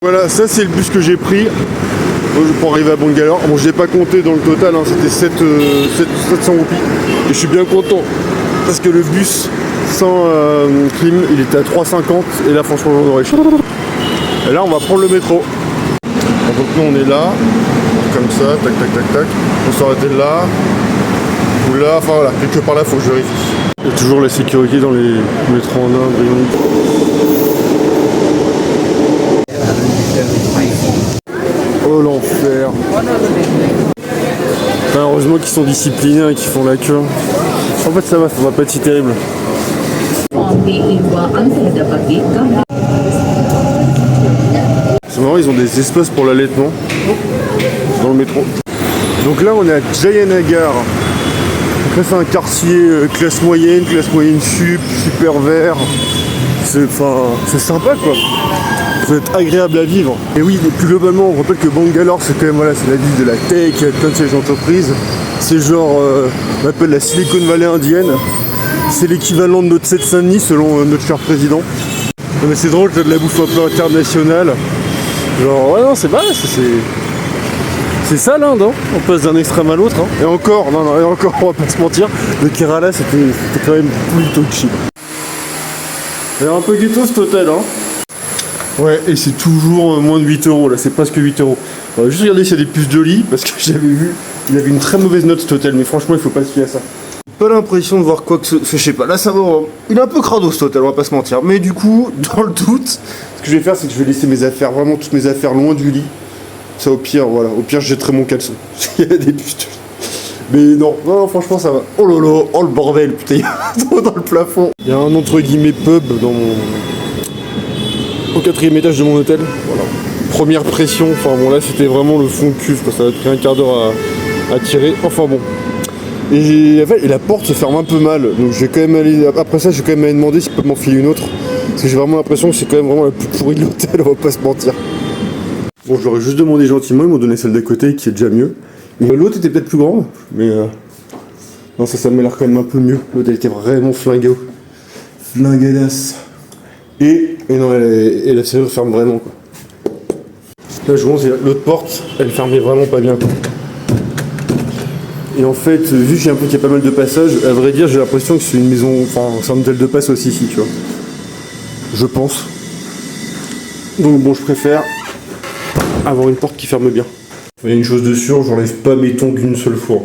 Voilà, ça c'est le bus que j'ai pris pour arriver à Bangalore. Bon, je l'ai pas compté dans le total, hein, c'était 700 roupies. Et je suis bien content parce que le bus sans clim, il était à 3,50 et là franchement j'en aurais chaud. Et là on va prendre le métro. Donc nous on est là, comme ça, tac tac tac tac. On s'arrêter là, ou là, enfin voilà, quelque part là faut que je vérifie. Il y a toujours la sécurité dans les métros en Inde. Oh l'enfer. Enfin, heureusement qu'ils sont disciplinés et qu'ils font la queue. En fait ça va pas être si terrible. C'est marrant, ils ont des espaces pour l'allaitement dans le métro. Donc là on est à Jayanagar. Donc là c'est un quartier classe moyenne sup, super vert. C'est sympa quoi. Ça va être agréable à vivre. Et oui, plus globalement, on rappelle que Bangalore, c'est quand même voilà, c'est la ville de la tech, il y a plein de sièges d'entreprise. C'est genre, on appelle la Silicon Valley indienne. C'est l'équivalent de notre Seine-Saint-Denis selon notre cher président. Non, mais c'est drôle, t'as de la bouffe un peu internationale. Genre, ouais, non, c'est pas, c'est ça l'Inde, hein. On passe d'un extrême à l'autre. Hein. Et encore, on va pas se mentir, le Kerala, c'était quand même plutôt chill. C'est un peu ghetto cet hôtel, hein. Ouais, et c'est toujours moins de 8 euros, là, c'est presque 8 euros. On va juste regarder s'il y a des puces de lit, parce que j'avais vu, il avait une très mauvaise note cet hôtel, mais franchement, il faut pas se fier à ça. Pas l'impression de voir quoi que ce... Je sais pas, là ça va, il est un peu crado cet hôtel, on va pas se mentir. Mais du coup, dans le doute, ce que je vais faire, c'est que je vais laisser mes affaires, vraiment toutes mes affaires loin du lit. Ça au pire, voilà, au pire je jetterai mon caleçon. Il y a des puces de lit. Mais non, franchement ça va. Oh lolo, oh le bordel, putain, il y a trop dans le plafond. Il y a un entre guillemets pub dans mon... au 4e étage de mon hôtel, voilà. Première pression, enfin bon là c'était vraiment le fond de cuve, quoi. Ça a pris un quart d'heure à tirer, enfin bon. Et la porte se ferme un peu mal, donc je vais quand même aller, après ça je vais quand même aller demander s'il peut m'en filer une autre. Parce que j'ai vraiment l'impression que c'est quand même vraiment la plus pourrie de l'hôtel, on va pas se mentir. Bon, je leur ai juste demandé gentiment, ils m'ont donné celle d'à côté qui est déjà mieux. Mais l'autre était peut-être plus grande, mais non ça m'a l'air quand même un peu mieux. L'autre elle était vraiment flinguée. Flinguedasse. Et non, et la serrure ferme vraiment quoi. Là je vois, l'autre porte, elle fermait vraiment pas bien quoi. Et en fait, vu que j'ai un peu qu'il y a pas mal de passages, à vrai dire j'ai l'impression que c'est une maison, enfin c'est un hôtel de passe aussi ici, tu vois. Je pense. Donc bon, je préfère avoir une porte qui ferme bien. Il y a une chose de sûre, j'enlève pas mes tongs d'une seule fois.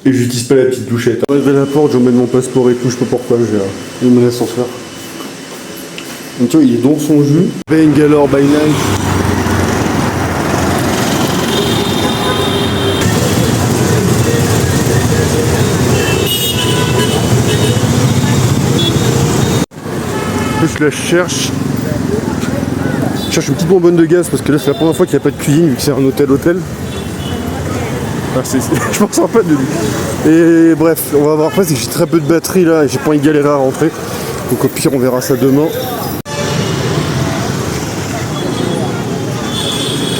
Et j'utilise pas la petite douchette. J'arrive à la porte, j'emmène mon passeport et tout, je sais pas pourquoi, j'ai mon ascenseur. Donc tu vois, il est dans son jus. Bangalore by night. Je la cherche. Je cherche une petite bonbonne de gaz parce que là c'est la première fois qu'il n'y a pas de cuisine vu que c'est un hôtel. Ah, je m'en sors pas de lui. Et bref, on va voir après, c'est que j'ai très peu de batterie là et j'ai pas envie de galérer à rentrer. Donc au pire on verra ça demain.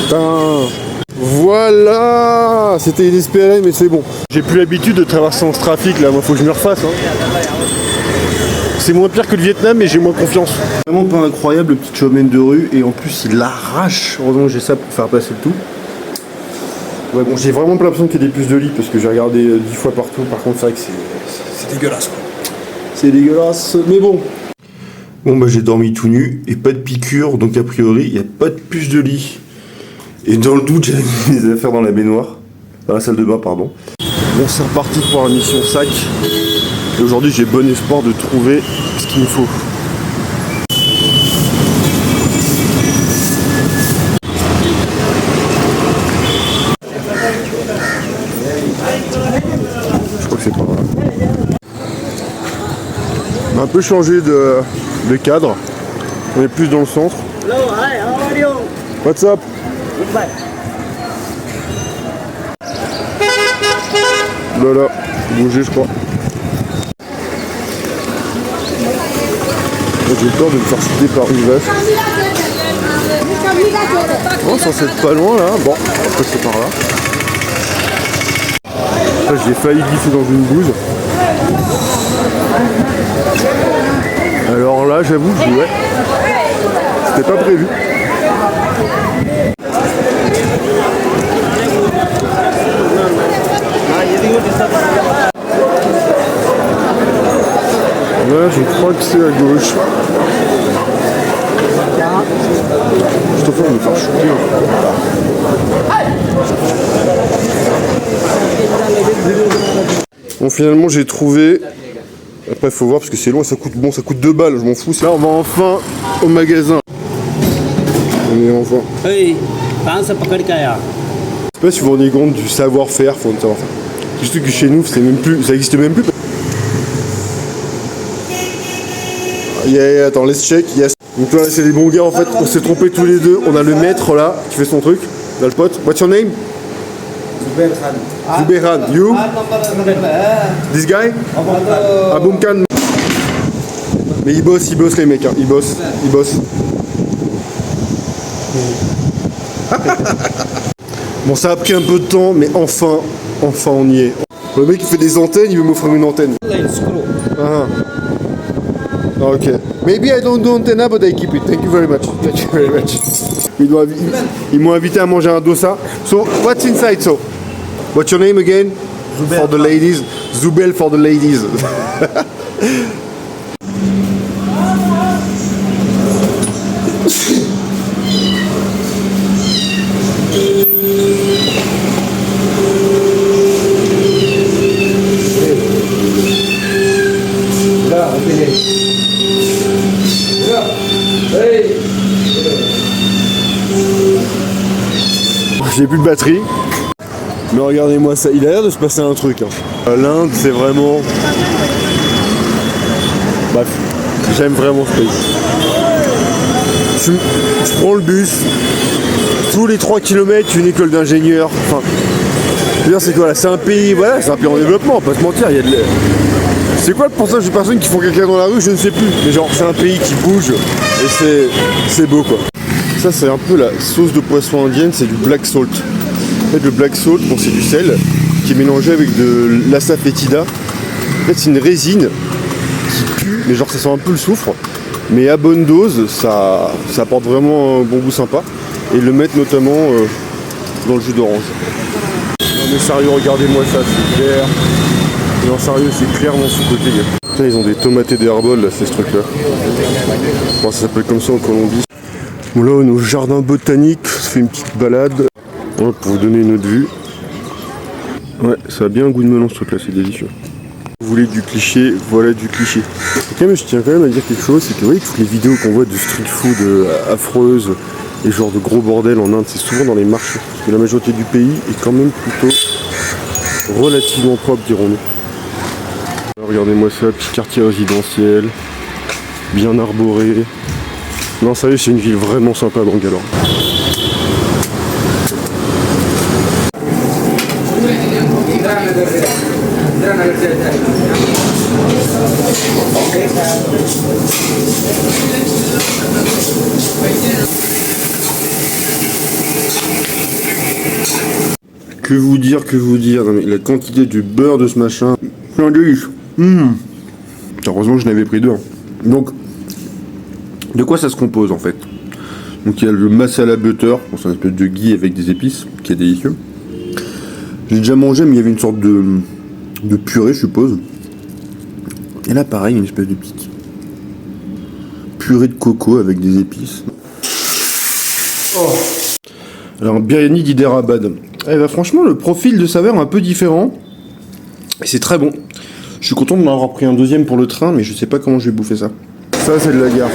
Putain. Voilà. C'était inespéré mais c'est bon. J'ai plus l'habitude de traverser en trafic là, moi faut que je me refasse. Hein. C'est moins pire que le Vietnam mais j'ai moins confiance. Vraiment pas incroyable le petit showman de rue et en plus il l'arrache. Heureusement que j'ai ça pour faire passer le tout. Ouais bon j'ai vraiment pas l'impression qu'il y ait des puces de lit parce que j'ai regardé 10 fois partout. Par contre c'est vrai que c'est dégueulasse quoi. C'est dégueulasse mais bon. Bon bah j'ai dormi tout nu et pas de piqûre donc a priori il n'y a pas de puces de lit. Et dans le doute j'ai mis mes affaires dans la baignoire. Dans la salle de bain pardon. Bon c'est reparti pour la mission sac. Et aujourd'hui j'ai bon espoir de trouver ce qu'il me faut. Je crois que c'est pas vrai. On a un peu changé de cadre. On est plus dans le centre. What's up? Voilà, bouger je crois. J'ai peur de me faire citer par une vache. Oh, ça c'est pas loin là. Bon, après c'est par là. Là, j'ai failli glisser dans une bouse. Alors là, j'avoue que ouais. C'était pas prévu. Ouais, je crois que c'est à gauche. Je te fais me faire choquer. Bon, finalement j'ai trouvé. Après faut voir parce que c'est loin, ça coûte 2 balles, je m'en fous. Là on va enfin au magasin. On est enfin. Hey, pense pas que kaya. Je sais pas si vous vous rendez compte du savoir-faire, faut le savoir-faire. Juste que chez nous, c'est même plus, ça existe même plus. Attends, let's check, yes. Donc là, c'est des bons gars en fait, on s'est trompés tous les deux. On a le maître là, qui fait son truc, là le pote. What's your name? Zuberhan. You? This guy? Aboum Khan. Mais ils bossent les mecs, hein. Ils bossent. Bon, ça a pris un peu de temps, mais enfin on y est. Le mec il fait des antennes, il veut m'offrir une antenne. Ah. Ok. Maybe I don't do antenna, but I keep it. Thank you very much. Ils m'ont invité à manger un dosa. So, what's inside, so? What's your name again? Zubel. For the ladies. Zubel for the ladies. J'ai plus de batterie, mais regardez-moi ça, il a l'air de se passer un truc. Hein. L'Inde, c'est vraiment... Bref, j'aime vraiment ce pays. Je prends le bus, tous les 3 km, une école d'ingénieurs. Enfin, je veux dire, c'est quoi là? C'est un pays, voilà, c'est un pays en développement, on va pas se mentir. Il y a de... C'est quoi le pourcentage de personnes qui font caca dans la rue? Je ne sais plus. Mais genre, c'est un pays qui bouge et c'est beau quoi. Ça c'est un peu la sauce de poisson indienne, c'est du black salt. En fait le black salt, bon, c'est du sel qui est mélangé avec de l'asafoetida. En fait c'est une résine qui pue, mais genre ça sent un peu le soufre. Mais à bonne dose, ça apporte vraiment un bon goût sympa. Et ils le mettent notamment dans le jus d'orange. Non mais sérieux, regardez-moi ça, c'est clair. Non sérieux, c'est clairement sous-côté. Putain, ils ont des tomates d'herbol là, c'est ce truc là. Bon, ça s'appelle comme ça en Colombie. Bon là on est au jardin botanique, on se fait une petite balade. Ouais, pour vous donner une autre vue. Ouais, ça a bien un goût de melon ce truc là, c'est délicieux. Vous voulez du cliché, voilà du cliché. Ok, mais je tiens quand même à dire quelque chose, c'est que vous voyez toutes les vidéos qu'on voit de street food affreuses et genre de gros bordel en Inde, c'est souvent dans les marchés. Parce que la majorité du pays est quand même plutôt relativement propre, dirons-nous. Regardez-moi ça, petit quartier résidentiel, bien arboré. Non, sérieux, c'est une ville vraiment sympa, Bangalore. Que vous dire, non, mais la quantité du beurre de ce machin, c'est un délice. Heureusement que je n'avais pris deux. Hein. Donc, de quoi ça se compose en fait? Donc il y a le masala butter, c'est un espèce de ghee avec des épices, qui est délicieux. J'ai déjà mangé, mais il y avait une sorte de purée, je suppose. Et là pareil, une espèce de petite purée de coco avec des épices. Oh. Alors un biryani d'Hyderabad. Eh ben, franchement, le profil de saveur est un peu différent. Et c'est très bon. Je suis content de m'en avoir pris un deuxième pour le train, mais je sais pas comment je vais bouffer ça. Ça, c'est de la gare.